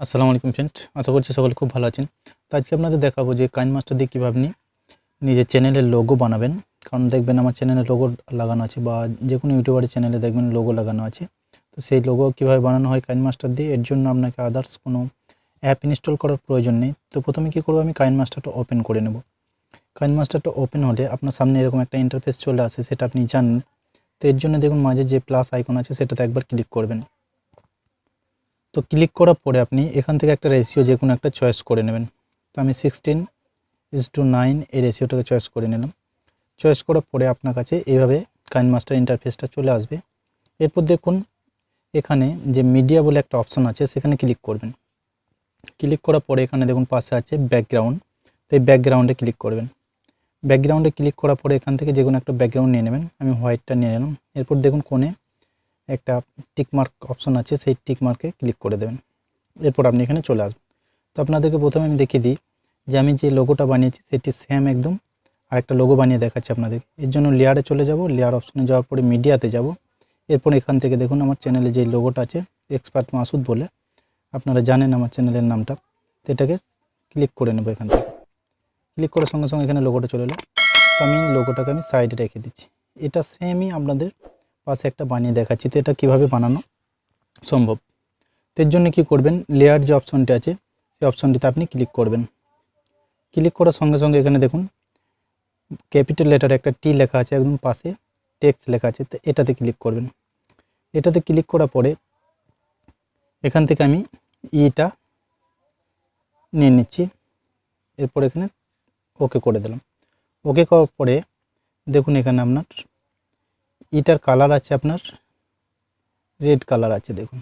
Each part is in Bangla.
আসসালামু আলাইকুম ফ্রেন্ড, আশা করছি সকলে খুব ভালো আছেন। তো আজকে আপনাদের দেখাবো যে কাইনমাস্টার দিয়ে কীভাবে আপনি নিজের চ্যানেলের লোগো বানাবেন। কারণ দেখবেন আমার চ্যানেলে লোগো লাগানো আছে, বা যে কোনো ইউটিউবারের চ্যানেলে দেখবেন লোগো লাগানো আছে। তো সেই লোগো কীভাবে বানানো হয় কাইনমাস্টার দিয়ে, এর জন্য আপনাকে আদার্স কোনো অ্যাপ ইনস্টল করার প্রয়োজন নেই। তো প্রথমে কী করবো, আমি কাইনমাস্টারটা ওপেন করে নেব। কাইনমাস্টারটা ওপেন হলে আপনার সামনে এরকম একটা ইন্টারফেস চলে আসে, সেটা আপনি জানেন। তো এর জন্য দেখুন মাঝে যে প্লাস আইকন আছে সেটাতে একবার ক্লিক করবেন। তো ক্লিক করার পরে আপনি এখান থেকে একটা রেশিও যে কোনো একটা চয়েস করে নেবেন। তো আমি 16:9 এই রেশিওটাকে চয়েস করে নিলাম। চয়েস করার পরে আপনার কাছে এইভাবে কাইনমাস্টার ইন্টারফেসটা চলে আসবে। এরপর দেখুন এখানে যে মিডিয়া বলে একটা অপশন আছে, সেখানে ক্লিক করবেন। ক্লিক করার পরে এখানে দেখুন পাশে আছে ব্যাকগ্রাউন্ড। তো এই ব্যাকগ্রাউন্ডে ক্লিক করবেন। ব্যাকগ্রাউন্ডে ক্লিক করার পরে এখান থেকে যে কোনো একটা ব্যাকগ্রাউন্ড নিয়ে নেবেন। আমি হোয়াইটটা নিয়ে নিলাম। এরপর দেখুন কোণে একটা টিকমার্ক অপশন আছে, সেই টিকমার্কে ক্লিক করে দেবেন। এরপর আপনি এখানে চলে আসবেন। তো আপনাদেরকে প্রথমে আমি দেখিয়ে দিই যে আমি যে লোগোটা বানিয়েছি সেটি সেম একদম আরেকটা লোগো বানিয়ে দেখাচ্ছি আপনাদের। এর জন্য লেয়ারে চলে যাব, লেয়ার অপশনে যাওয়ার পরে মিডিয়াতে যাব। এরপর এখান থেকে দেখুন আমার চ্যানেলে যে লোগোটা আছে এক্সপার্ট মাসুদ বলে, আপনারা জানেন আমার চ্যানেলের নামটা। তো এটাকে ক্লিক করে নেব। এখান থেকে ক্লিক করার সঙ্গে সঙ্গে এখানে লোগোটা চলে এলো। তো আমি লোগোটাকে আমি সাইডে রেখে দিচ্ছি। এটা সেমই আপনাদের পাশে একটা বানিয়ে দেখাচ্ছি। তো এটা কীভাবে বানানো সম্ভব, তো এর জন্য কী করবেন, লেয়ার যে অপশনটি আছে সেই অপশনটিতে আপনি ক্লিক করবেন। ক্লিক করার সঙ্গে সঙ্গে এখানে দেখুন ক্যাপিটাল লেটারে একটা টি লেখা আছে, একদম পাশে টেক্সট লেখা আছে। তো এটাতে ক্লিক করবেন। এটাতে ক্লিক করার পরে এখান থেকে আমি ইটা নিয়ে নিচ্ছি। এরপর এখানে ওকে করে দিলাম। ওকে করার পরে দেখুন এখানে আপনার ইটার কালার আছে, আপনার রেড কালার আছে দেখুন।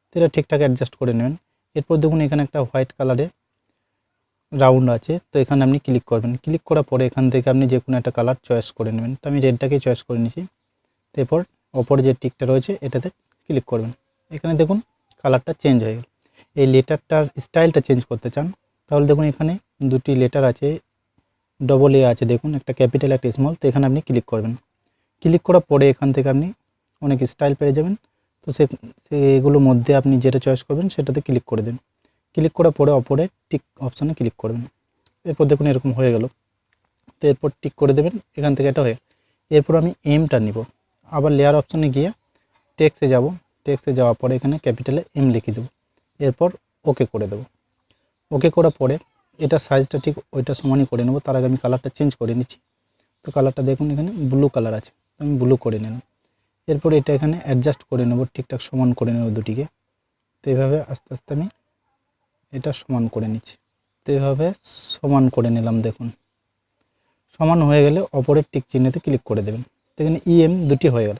তো এটা ঠিকঠাক অ্যাডজাস্ট করে নেবেন। এরপর দেখুন এখানে একটা হোয়াইট কালারে রাউন্ড আছে, তো এখানে আপনি ক্লিক করবেন। ক্লিক করার পরে এখান থেকে আপনি যে কোনো একটা কালার চয়েস করে নেবেন। তো আমি রেডটাকেই চয়েস করে নিয়েছি। এরপর ওপরে যে টিকটা রয়েছে এটাতে ক্লিক করবেন। এখানে দেখুন কালারটা চেঞ্জ হয়ে গেল। এই লেটারটার স্টাইলটা চেঞ্জ করতে চান তাহলে দেখুন এখানে দুটি লেটার আছে, ডবল এ আছে দেখুন, একটা ক্যাপিটাল একটা স্মল। তো এখানে আপনি ক্লিক করবেন। ক্লিক করার পরে এখান থেকে আপনি অনেক স্টাইল পেয়ে যাবেন। তো সেগুলোর মধ্যে আপনি যেটা চয়েস করবেন সেটাতে ক্লিক করে দেন। ক্লিক করার পরে অপরে টিক অপশানে ক্লিক করবেন। এরপর দেখুন এরকম হয়ে গেল। তো এরপর টিক করে দেবেন। এখান থেকে এটা হয়ে এরপর আমি এমটা নিব। আবার লেয়ার অপশানে গিয়ে টেক্সটে যাব। টেক্সটে যাওয়ার পরে এখানে ক্যাপিটালে এম লিখে দেবো। এরপর ওকে করে দেবো। ওকে করার পরে এটা সাইজটা ঠিক ওইটা সমানই করে নেব। তার আগে আমি কালারটা চেঞ্জ করে নিচ্ছি। তো কালারটা দেখুন এখানে ব্লু কালার আছে, আমি ব্লু করে নিলাম। এরপর এটা এখানে অ্যাডজাস্ট করে নেব, ঠিকঠাক সমান করে নেব দুটিকে। তো এইভাবে আস্তে আস্তে আমি এটা সমান করে নিচ্ছি। তো এইভাবে সমান করে নিলাম। দেখুন সমান হয়ে গেলে অপরের টিক চিহ্নেতে ক্লিক করে দেবেন। তো এখানে ইএম দুটি হয়ে গেল।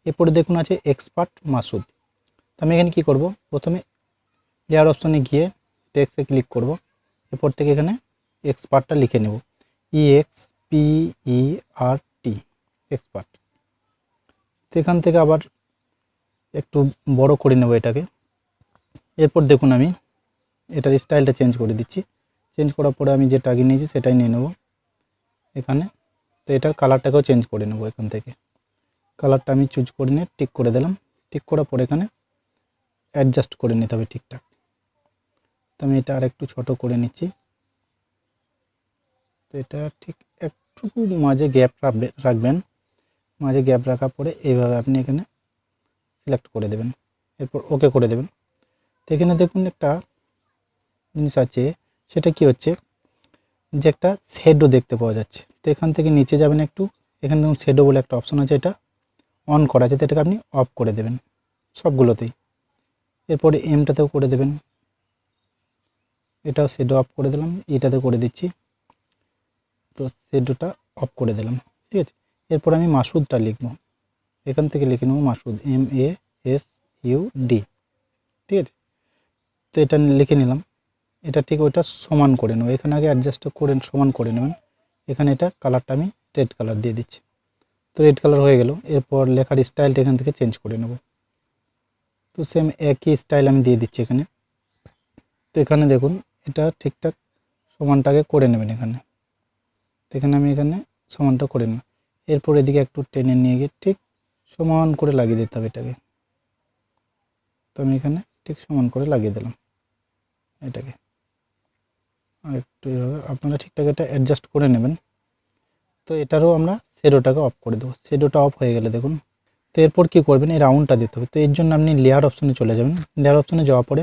এরপরে দেখুন আছে এক্সপার্ট মাসুদ। তো আমি এখানে কী করব, প্রথমে লেয়ার অপশনে গিয়ে টেক্সটে ক্লিক করব। এরপর থেকে এখানে এক্সপার্টটা লিখে নেব, EXPERT এক্সপার্ট। তো এখান থেকে আবার একটু বড় করে নেব এটাকে। এরপর দেখুন আমি এটার স্টাইলটা চেঞ্জ করে দিচ্ছি। চেঞ্জ করার পরে আমি যেটা আগে নিয়েছি সেটাই নিয়ে নেব এখানে। তো এটার কালারটাকেও চেঞ্জ করে নেব। এখান থেকে কালারটা আমি চুজ করে নিয়ে টিক করে দিলাম। টিক করার পরে এখানে অ্যাডজাস্ট করে নিতে হবে ঠিকঠাক। তো আমি এটা আর একটু ছোটো করে নিচ্ছি। তো এটা ঠিক একটুকু মাঝে গ্যাপ রাখবেন। মাঝে গ্যাপ রাখার পরে এইভাবে আপনি এখানে সিলেক্ট করে দেবেন। এরপর ওকে করে দেবেন। তো এখানে দেখুন একটা জিনিস আছে, সেটা কি হচ্ছে যে একটা শেডো দেখতে পাওয়া যাচ্ছে। তো এখান থেকে নিচে যাবেন একটু, এখানে দেখুন শেডো বলে একটা অপশন আছে, এটা অন করা আছে। তো এটাকে আপনি অফ করে দেবেন সবগুলোতেই। এরপরে এমটাতেও করে দেবেন, এটাও শেডো অফ করে দিলাম, এটাতে করে দিচ্ছি। তো শেডোটা অফ করে দিলাম, ঠিক আছে। এরপর আমি মাসুদটা লিখব। এখান থেকে লিখে নেব মাসুদ, MASUD, ঠিক আছে। তো এটা লিখে নিলাম। এটা ঠিক ওইটা সমান করে নেব। এখানে আগে অ্যাডজাস্ট করে সমান করে নেবেন। এখানে এটা কালারটা আমি রেড কালার দিয়ে দিচ্ছি। তো রেড কালার হয়ে গেল। এরপর লেখার স্টাইলটা এখান থেকে চেঞ্জ করে নেব। তো সেম একই স্টাইল আমি দিয়ে দিচ্ছি এখানে। তো এখানে দেখুন এটা ঠিকঠাক সমানটাকে করে নেবেন এখানে। তো এখানে আমি এখানে সমানটা করে নেব। এরপর এদিকে একটু টেনে নিয়ে গিয়ে ঠিক সমান করে লাগিয়ে দিতে হবে এটাকে। তো আমি এখানে ঠিক সমান করে লাগিয়ে দিলাম। এটাকে আর একটু এইভাবে আপনারা ঠিকঠাক এটা অ্যাডজাস্ট করে নেবেন। তো এটারও আমরা শ্যাডোটাকে অফ করে দেবো। শ্যাডোটা অফ হয়ে গেলে দেখুন, তো এরপর কী করবেন, এই রাউন্ডটা দিতে হবে। তো এর জন্য আপনি লেয়ার অপশনে চলে যাবেন। লেয়ার অপশনে যাওয়ার পরে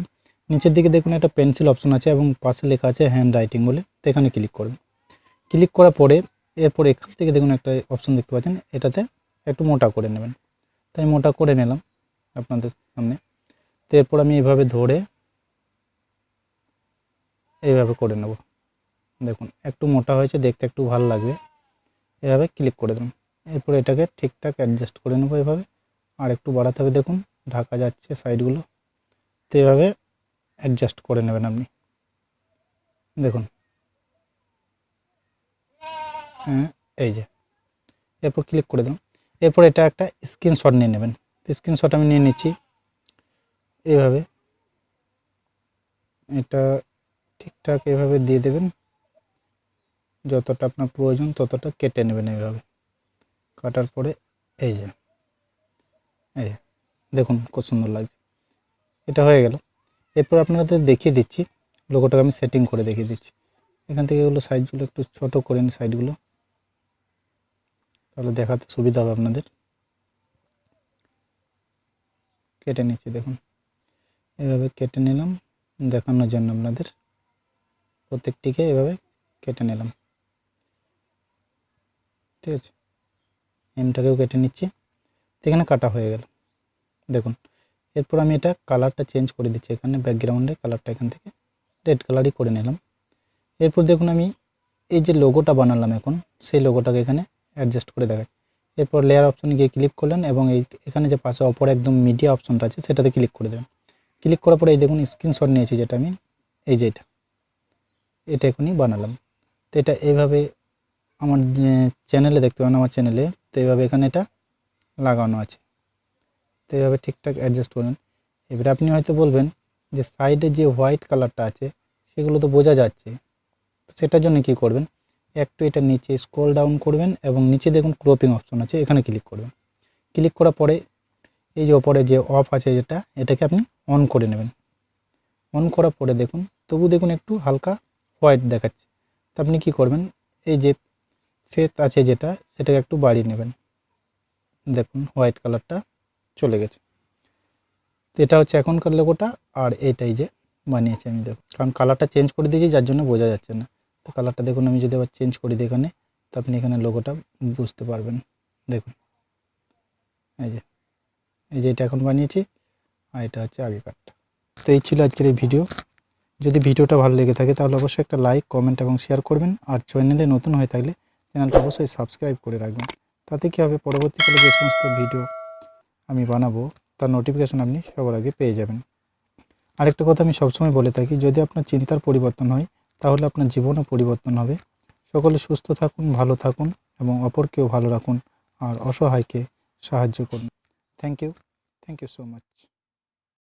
নিচের দিকে দেখুন একটা পেন্সিল অপশন আছে এবং পাশে লেখা আছে হ্যান্ড রাইটিং বলে, তো এখানে ক্লিক করবেন। ক্লিক করার পরে এরপর এখান থেকে দেখুন একটা অপশন দেখতে পাচ্ছেন, এটাতে একটু মোটা করে নেবেন। তাই মোটা করে নিলাম আপনাদের সামনে। তো এরপর আমি এইভাবে ধরে এইভাবে করে নেব। দেখুন একটু মোটা হয়েছে, দেখতে একটু ভালো লাগবে। এভাবে ক্লিক করে দিলাম। এরপর এটাকে ঠিকঠাক অ্যাডজাস্ট করে নেব এভাবে। আর একটু বাড়াতে হবে, দেখুন ঢাকা যাচ্ছে সাইডগুলো। তো এভাবে অ্যাডজাস্ট করে নেবেন আপনি, দেখুন। হ্যাঁ, এই যে এরপর ক্লিক করে দিলাম। এরপর এটা একটা স্ক্রিনশট নিয়ে নেবেন। স্ক্রিনশট আমি নিয়ে নিচ্ছি এইভাবে। এটা ঠিকঠাক এভাবে দিয়ে দেবেন, যতটা আপনার প্রয়োজন ততটা কেটে নেবেন এইভাবে। কাটার পরে এই যে দেখুন খুব সুন্দর লাগছে। এটা হয়ে গেল। এরপর আপনাদের দেখিয়ে দিচ্ছি, লোগোটাকে আমি সেটিং করে দেখিয়ে দিচ্ছি। এখান থেকে এগুলো সাইজগুলো একটু ছোট করে নিন, সাইডগুলো, তাহলে দেখাতে সুবিধা হবে আপনাদের। কেটে নিচ্ছি, দেখুন এভাবে কেটে নিলাম দেখানোর জন্য আপনাদের। প্রত্যেকটিকে এভাবে কেটে নিলাম, ঠিক আছে। এমটাকেও কেটে নিচ্ছি। এখানে কাটা হয়ে গেল, দেখুন। এরপর আমি এটা কালারটা চেঞ্জ করে দিচ্ছি। এখানে ব্যাকগ্রাউন্ডে কালারটা এখান থেকে রেড কালারই করে নিলাম। এরপর দেখুন আমি এই যে লোগোটা বানালাম এখন, সেই লোগোটাকে এখানে অ্যাডজাস্ট করে দেখাচ্ছি। এরপর লেয়ার অপশনে গিয়ে ক্লিক করলেন এবং এখানে যে পাশে অপর একদম মিডিয়া অপশনটা আছে সেটাতে ক্লিক করে দেবেন। ক্লিক করার পরে এই দেখুন স্ক্রিনশট নিয়েছি যেটা আমি, এই যে এটা এখনই বানালাম। তো এটা এইভাবে আমার চ্যানেলে দেখতে পাবেন, আমার চ্যানেলে। তো এইভাবে এখানে এটা লাগানো আছে। তো এইভাবে ঠিকঠাক অ্যাডজাস্ট করুন। এবারে আপনি হয়তো বলবেন যে সাইডে যে হোয়াইট কালারটা আছে সেগুলো তো বোঝা যাচ্ছে, সেটার জন্য কি করবেন, একটু এটা নিচে স্ক্রল ডাউন করবেন এবং নিচে দেখুন ক্রপিং অপশন আছে, এখানে ক্লিক করবেন। ক্লিক করার পরে এই যে ওপরে যে অফ আছে এটাকে আপনি অন করে নেবেন। অন করার পরে দেখুন তবু দেখুন একটু হালকা হোয়াইট দেখাচ্ছে। তো আপনি কি করবেন, এই যে ফেস আছে সেটাকে একটু বাড়িয়ে নেবেন। দেখুন হোয়াইট কালারটা চলে গেছে। তো এটা হচ্ছে এখনকার লোগোটা। আর এইটাই যে বানিয়েছি আমি, দেখুন, কারণ কালারটা চেঞ্জ করে দিয়েছি যার জন্য বোঝা যাচ্ছে না। তো কালারটা দেখুন আমি যদি আবার চেঞ্জ করি দিই এখানে, তো আপনি এখানে লোগোটা বুঝতে পারবেন। দেখুন এই যে এটা এখন বানিয়েছি, আর এটা হচ্ছে আগেকারটা। তো এই ছিল আজকের এই ভিডিও। যদি ভিডিওটা ভালো লেগে থাকে তাহলে অবশ্যই একটা লাইক, কমেন্ট এবং শেয়ার করবেন। আর চ্যানেলে নতুন হয়ে থাকলে চ্যানেলটা অবশ্যই সাবস্ক্রাইব করে রাখবেন। তাতে কী হবে, পরবর্তীকালে যে সমস্ত ভিডিও আমি বানাবো তার নোটিফিকেশান আপনি সবার আগে পেয়ে যাবেন। আরেকটা কথা আমি সবসময় বলে থাকি, যদি আপনার চিন্তার পরিবর্তন হয় তাহলে আপনার জীবনও পরিবর্তন হবে। সকলে সুস্থ থাকুন, ভালো থাকুন এবং অপরকেও ভালো রাখুন আর অসহায়কে সাহায্য করুন। Thank you so much.